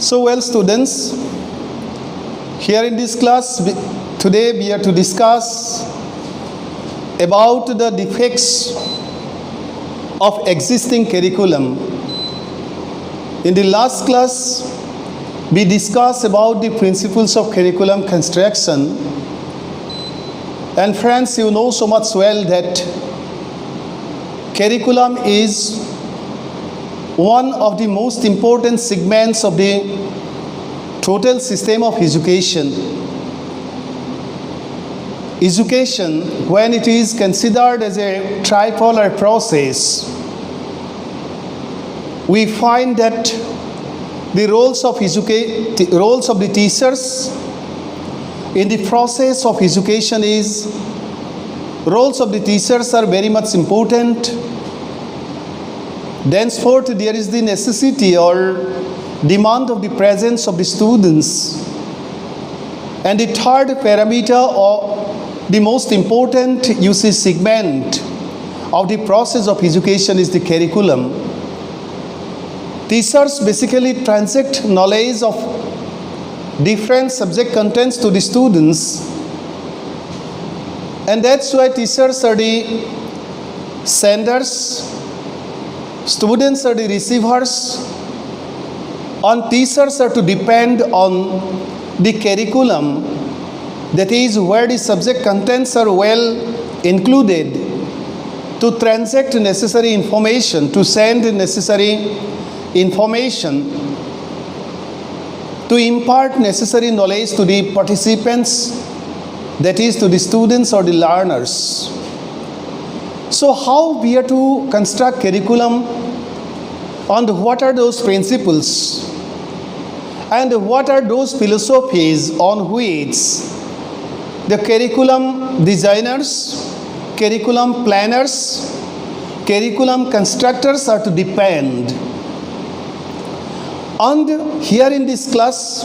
So well, students, here in this class today we are to discuss about the defects of existing curriculum. In the last class we discussed about the principles of curriculum construction, and friends, you know so much well that curriculum is one of the most important segments of the total system of education. Education, when it is considered as a tripolar process, we find that the roles of the teachers in the process of education roles of the teachers are very much important. Thenceforth, there is the necessity or demand of the presence of the students. And the third parameter, or the most important segment of the process of education, is the curriculum. Teachers basically transmit knowledge of different subject contents to the students, and that's why teachers are the senders, students are the receivers, and teachers are to depend on the curriculum, that is where the subject contents are well included, to transact necessary information, to send necessary information, to impart necessary knowledge to the participants, that is to the students or the learners. So how we are to construct curriculum, and what are those principles, and what are those philosophies on which the curriculum designers, curriculum planners, curriculum constructors are to depend. And here in this class,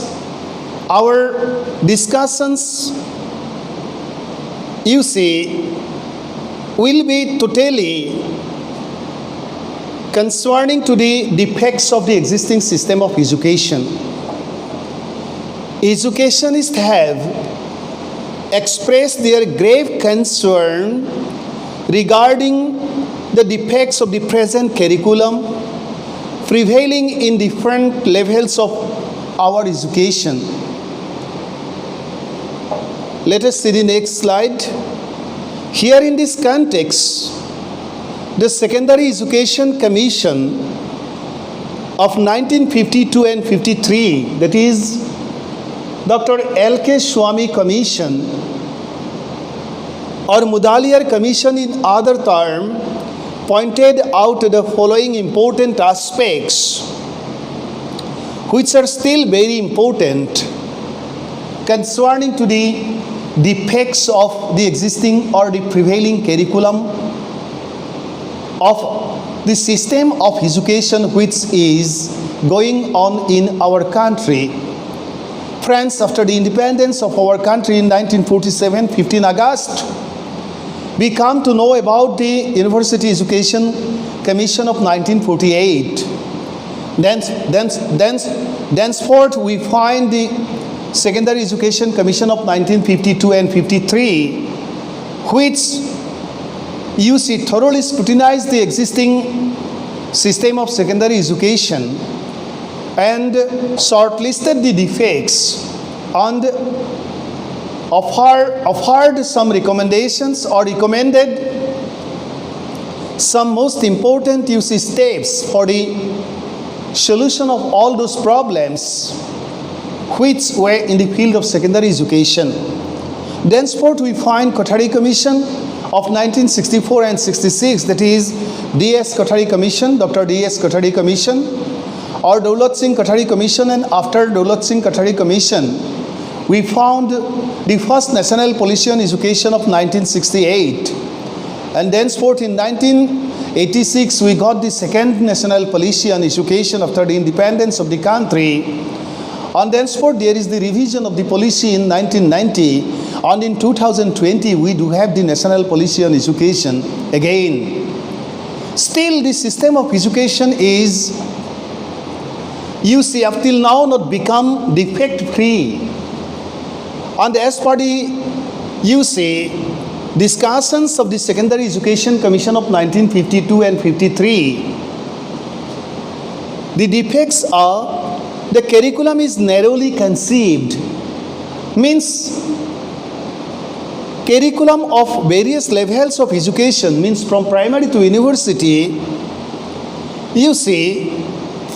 our discussions, will be totally concerning to the defects of the existing system of education. Educationists have expressed their grave concern regarding the defects of the present curriculum prevailing in different levels of our education. Let us see the next slide. Here in this context, the Secondary Education Commission of 1952 and 53, that is Dr. L.K. Swamy Commission, or Mudaliar Commission in other term, pointed out the following important aspects which are still very important concerning to the defects of the existing or the prevailing curriculum of the system of education which is going on in our country. Friends, after the independence of our country in 1947, 15 August, we come to know about the University Education Commission of 1948. Thenceforth, we find the Secondary Education Commission of 1952 and 53, which thoroughly scrutinized the existing system of secondary education and shortlisted the defects and offered some recommendations, or recommended some most important steps for the solution of all those problems which were in the field of secondary education. Thenceforth, we find Kothari Commission of 1964 and 66, that is D.S. Kothari Commission, Dr. D.S. Kothari Commission, or Daulat Singh Kothari Commission, and after Daulat Singh Kothari Commission, we found the first National Policy on Education of 1968. And thenceforth, in 1986, we got the second National Policy on Education after the independence of the country. And thenceforth, there is the revision of the policy in 1990. And in 2020, we do have the National Policy on Education again. Still, the system of education is you see, up till now not become defect free. And as per the, you see, discussions of the Secondary Education Commission of 1952 and 53, the defects are the curriculum is narrowly conceived, means curriculum of various levels of education, means from primary to university, you see,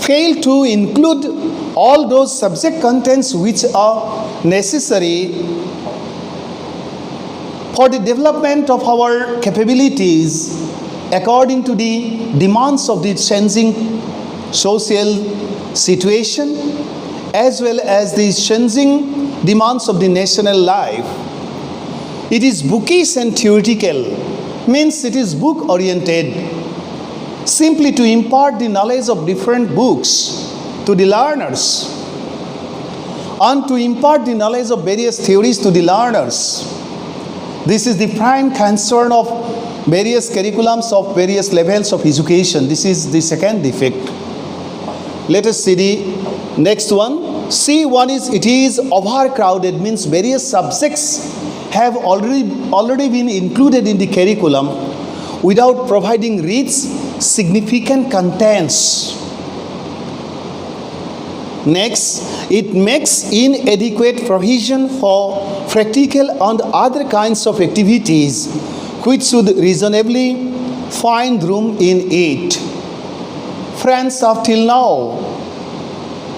fail to include all those subject contents which are necessary for the development of our capabilities according to the demands of the changing social situation as well as the changing demands of the national life. It is bookish and theoretical, means it is book oriented, simply to impart the knowledge of different books to the learners and to impart the knowledge of various theories to the learners. This is the prime concern of various curriculums of various levels of education. This is the second defect. Let us see the next one. C1 is, it is overcrowded, means various subjects have already been included in the curriculum without providing rich, significant contents. Next, it makes inadequate provision for practical and other kinds of activities which should reasonably find room in it. Friends, up till now,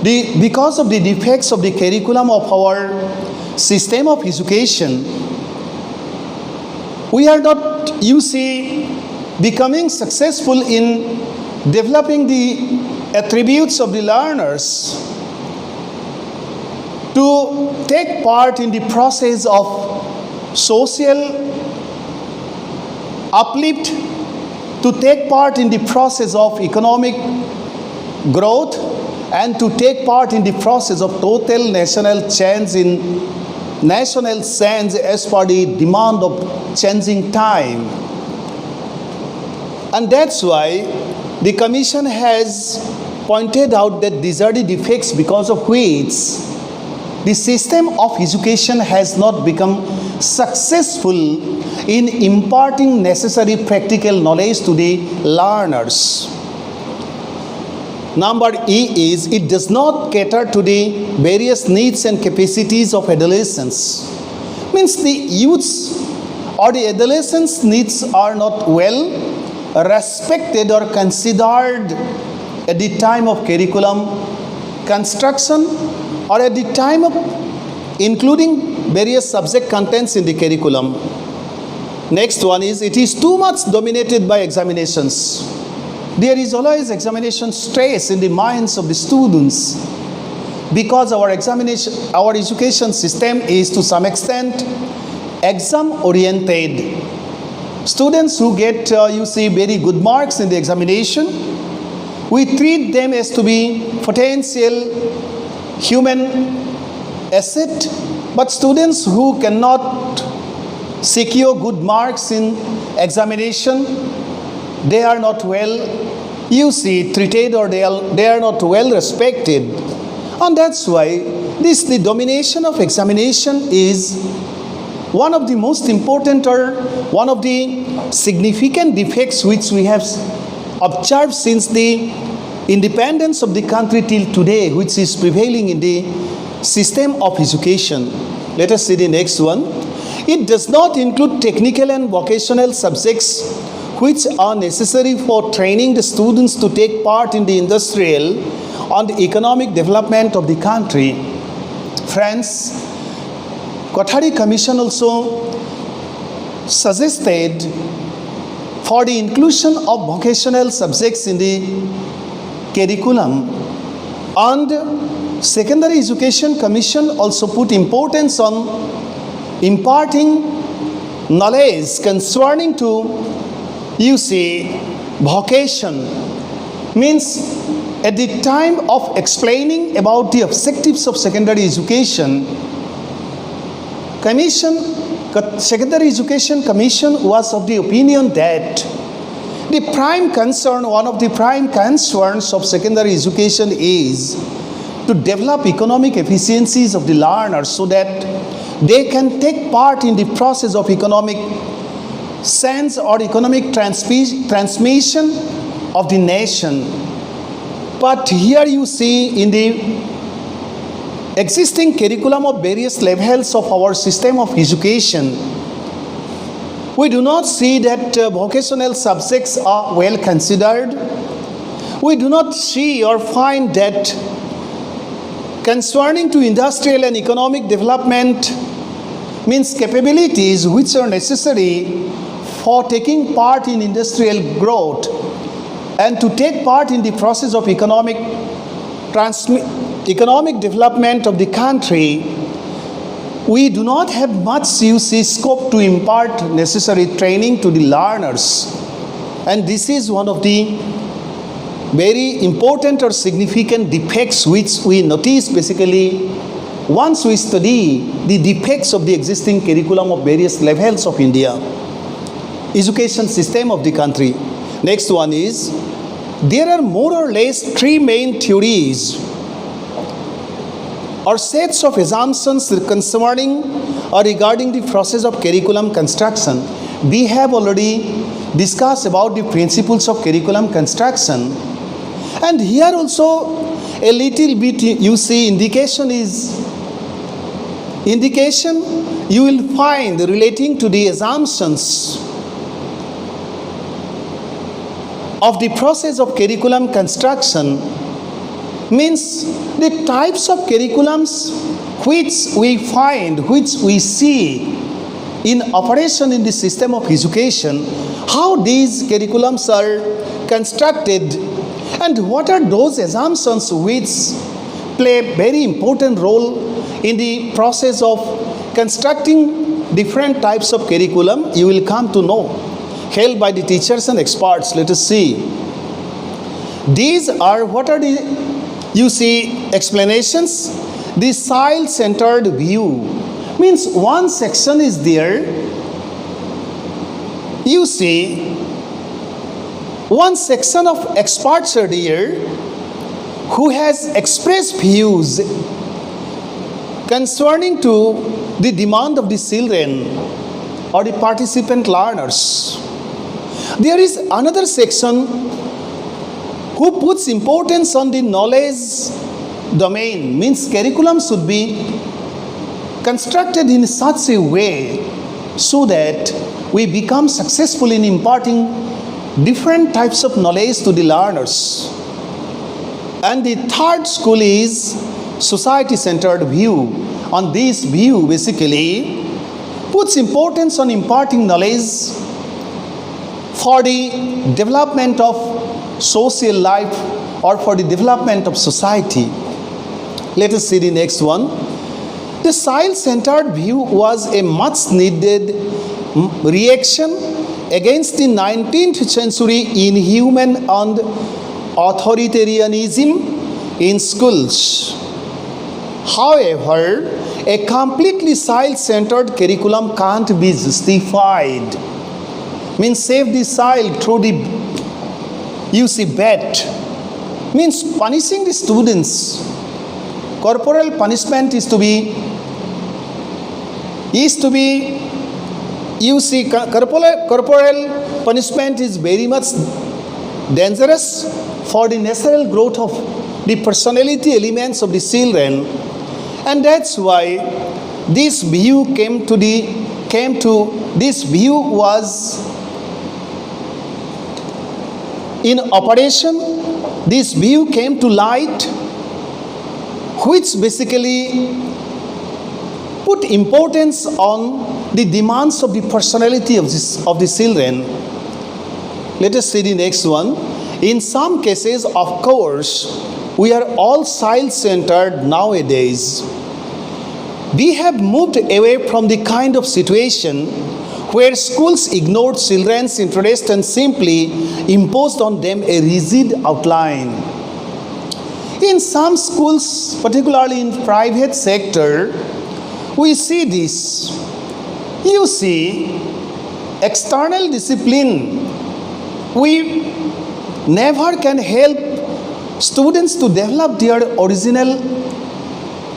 because of the defects of the curriculum of our system of education, we are not, you see, becoming successful in developing the attributes of the learners to take part in the process of social uplift, to take part in the process of economic growth, and to take part in the process of total national change in national sense as per the demand of changing time. And that's why the Commission has pointed out that these are the defects because of which the system of education has not become successful in imparting necessary practical knowledge to the learners. Number E is, it does not cater to the various needs and capacities of adolescents. Means the youths or the adolescents' needs are not well respected or considered at the time of curriculum construction or at the time of including various subject contents in the curriculum. Next one is, it is too much dominated by examinations. There is always examination stress in the minds of the students because our education system is to some extent exam oriented. Students who get, you see, very good marks in the examination, we treat them as to be potential human asset, but students who cannot secure good marks in examination, they are not well, you see, treated, or they are not well respected. And that's why the domination of examination is one of the most important or one of the significant defects which we have observed since the independence of the country till today, which is prevailing in the system of education. Let us see the next one. It does not include technical and vocational subjects which are necessary for training the students to take part in the industrial and economic development of the country. Friends, Kothari Commission also suggested for the inclusion of vocational subjects in the curriculum, and Secondary Education Commission also put importance on imparting knowledge concerning to, you see, vocation. Means at the time of explaining about the objectives of secondary education, Secondary Education Commission was of the opinion that The prime concern, one of the prime concerns of secondary education is to develop economic efficiencies of the learners so that they can take part in the process of economic sense or economic transmission of the nation. But here you see in the existing curriculum of various levels of our system of education, we do not see that vocational subjects are well considered. We do not see or find that concerning to industrial and economic development means capabilities which are necessary for taking part in industrial growth and to take part in the process of economic development of the country. We do not have much scope to impart necessary training to the learners. And this is one of the very important or significant defects which we notice basically once we study the defects of the existing curriculum of various levels of India, education system of the country. Next one is, there are more or less three main theories or sets of assumptions concerning or regarding the process of curriculum construction. We have already discussed about the principles of curriculum construction, and here also a little bit you see indication you will find relating to the assumptions of the process of curriculum construction, means the types of curriculums which we find, which we see in operation in the system of education, how these curriculums are constructed, and what are those assumptions which play a very important role in the process of constructing different types of curriculum. You will come to know, held by the teachers and experts. Let us see. These are, what are the, you see, explanations. The child-centered view means one section is there. You see, one section of experts are there who has expressed views concerning to the demand of the children or the participant learners. There is another section who puts importance on the knowledge domain, means curriculum should be constructed in such a way so that we become successful in imparting different types of knowledge to the learners. And the third school is society-centered view. On this view basically puts importance on imparting knowledge for the development of social life or for the development of society. Let us see the next one. The child-centered view was a much needed reaction against the 19th century inhuman and authoritarianism in schools. However, a completely child-centered curriculum can't be justified. Means save the child through the, you see, bat. Means punishing the students. Corporal punishment is to be, you see, corporal punishment is very much dangerous for the natural growth of the personality elements of the children. And that's why this view this view was in operation. This view came to light, which basically put importance on the demands of the personality of the children. Let us see the next one. In some cases, of course, we are all child-centered nowadays. We have moved away from the kind of situation where schools ignored children's interest and simply imposed on them a rigid outline. In some schools, particularly in private sector, we see this. You see, external discipline we never can help students to develop their original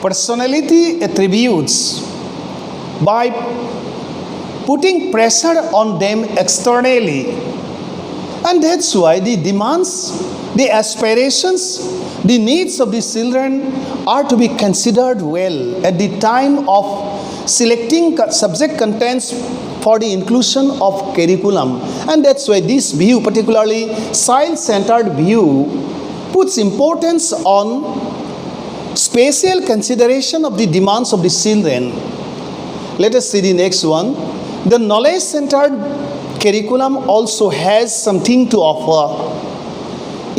personality attributes by putting pressure on them externally. And that's why the demands, the aspirations, the needs of the children are to be considered well at the time of selecting subject contents for the inclusion of curriculum. And that's why this view, particularly child-centered view, puts importance on special consideration of the demands of the children. Let us see the next one. The knowledge-centered curriculum also has something to offer.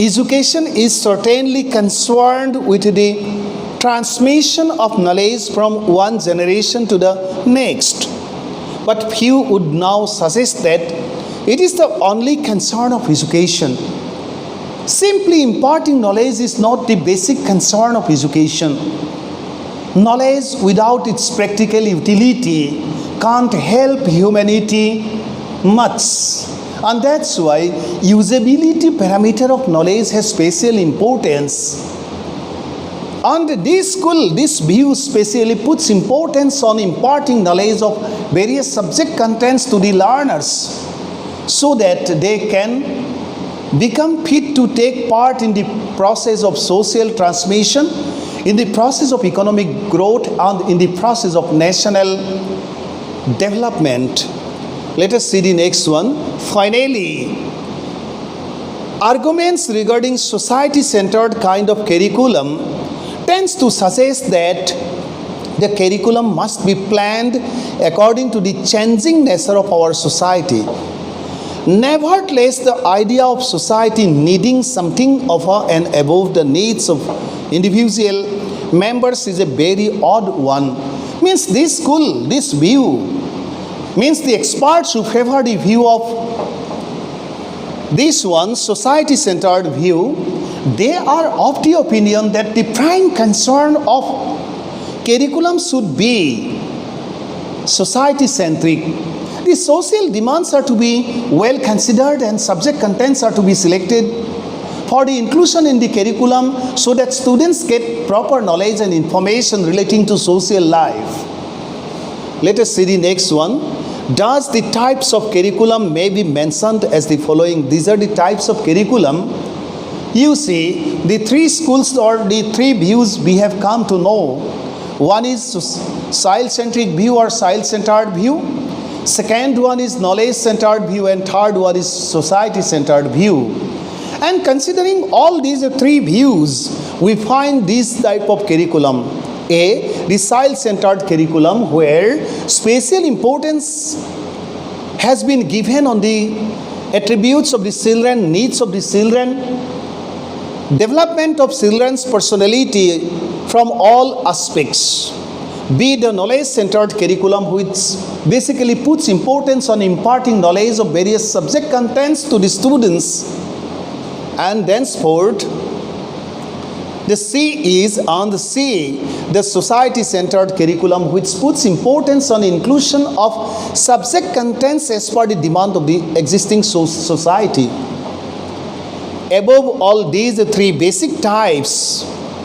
Education is certainly concerned with the transmission of knowledge from one generation to the next. But few would now suggest that it is the only concern of education. Simply imparting knowledge is not the basic concern of education. Knowledge without its practical utility can't help humanity much. And that's why usability parameter of knowledge has special importance. And this view specially puts importance on imparting knowledge of various subject contents to the learners so that they can become fit to take part in the process of social transmission, in the process of economic growth, and in the process of national development. Let us see the next one. Finally, arguments regarding society-centered kind of curriculum tends to suggest that the curriculum must be planned according to the changing nature of our society. Nevertheless, the idea of society needing something over and above the needs of individual members is a very odd one. Means this view, means the experts who favor the view of this one, society-centered view, they are of the opinion that the prime concern of curriculum should be society-centric. The social demands are to be well considered and subject contents are to be selected for the inclusion in the curriculum so that students get proper knowledge and information relating to social life. Let us see the next one. Does the types of curriculum may be mentioned as the following? These are the types of curriculum. You see, the three schools or the three views we have come to know. One is child-centric view or child-centered view. Second one is knowledge-centered view, and third one is society-centered view. And considering all these three views, we find this type of curriculum. A, the child-centered curriculum, where special importance has been given on the attributes of the children, needs of the children, development of children's personality from all aspects. B, the knowledge-centered curriculum, which basically puts importance on imparting knowledge of various subject contents to the students. And thenceforth, the C is on the C, the society-centered curriculum, which puts importance on inclusion of subject contents as per the demand of the existing society. Above all these three basic types,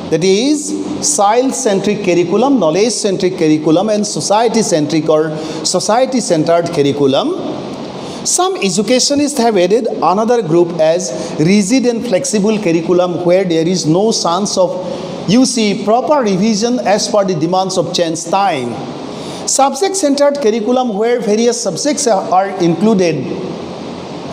that is child-centric curriculum, knowledge-centric curriculum, and society-centric or society-centered curriculum, some educationists have added another group as rigid and flexible curriculum, where there is no chance of, proper revision as per the demands of change time. Subject-centered curriculum, where various subjects are included.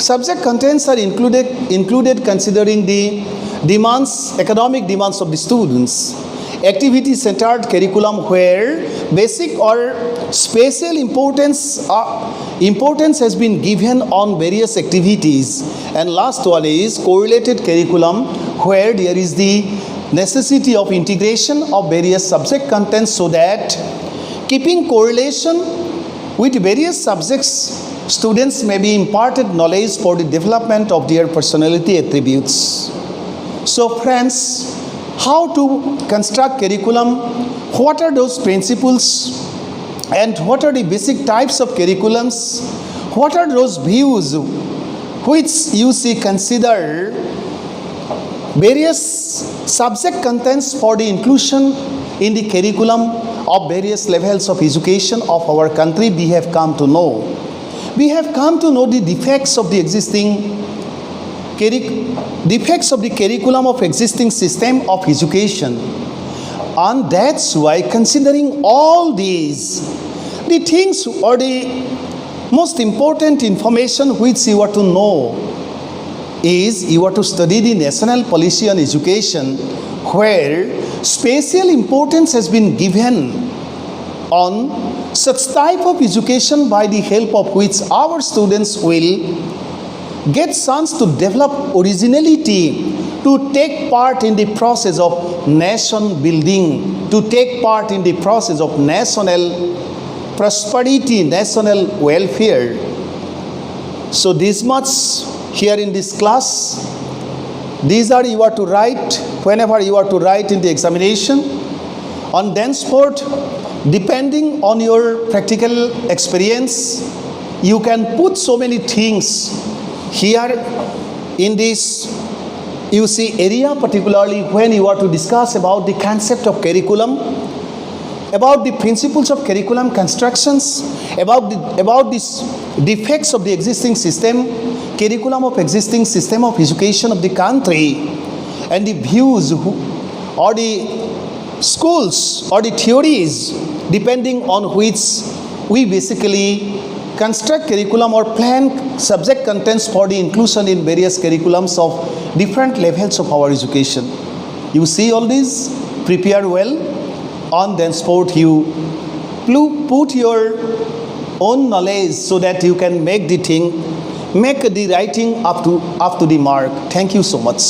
Subject contents are included considering the demands, economic demands of the students. Activity-centered curriculum, where basic or special importance has been given on various activities. And last one is correlated curriculum, where there is the necessity of integration of various subject contents so that keeping correlation with various subjects, students may be imparted knowledge for the development of their personality attributes. So friends, how to construct curriculum, what are those principles, and what are the basic types of curriculums, what are those views which you see consider various subject contents for the inclusion in the curriculum of various levels of education of our country. We have come to know the defects of the curriculum of existing system of education. And that's why, considering all these, the things or the most important information which you are to know is you are to study the national policy on education, where special importance has been given on such type of education by the help of which our students will get chance to develop originality, to take part in the process of nation building, to take part in the process of national prosperity, national welfare. So this much here in this class. These are you are to write whenever you are to write in the examination. On thenceforth, depending on your practical experience, you can put so many things here in this, you see, area, particularly when you are to discuss about the concept of curriculum, about the principles of curriculum constructions, about these defects of the existing system, curriculum of existing system of education of the country, and the views or the schools or the theories depending on which we basically construct curriculum or plan subject contents for the inclusion in various curriculums of different levels of our education. You see all this, prepare well. On thenceforth, you put your own knowledge so that you can make the writing up to the mark. Thank you so much.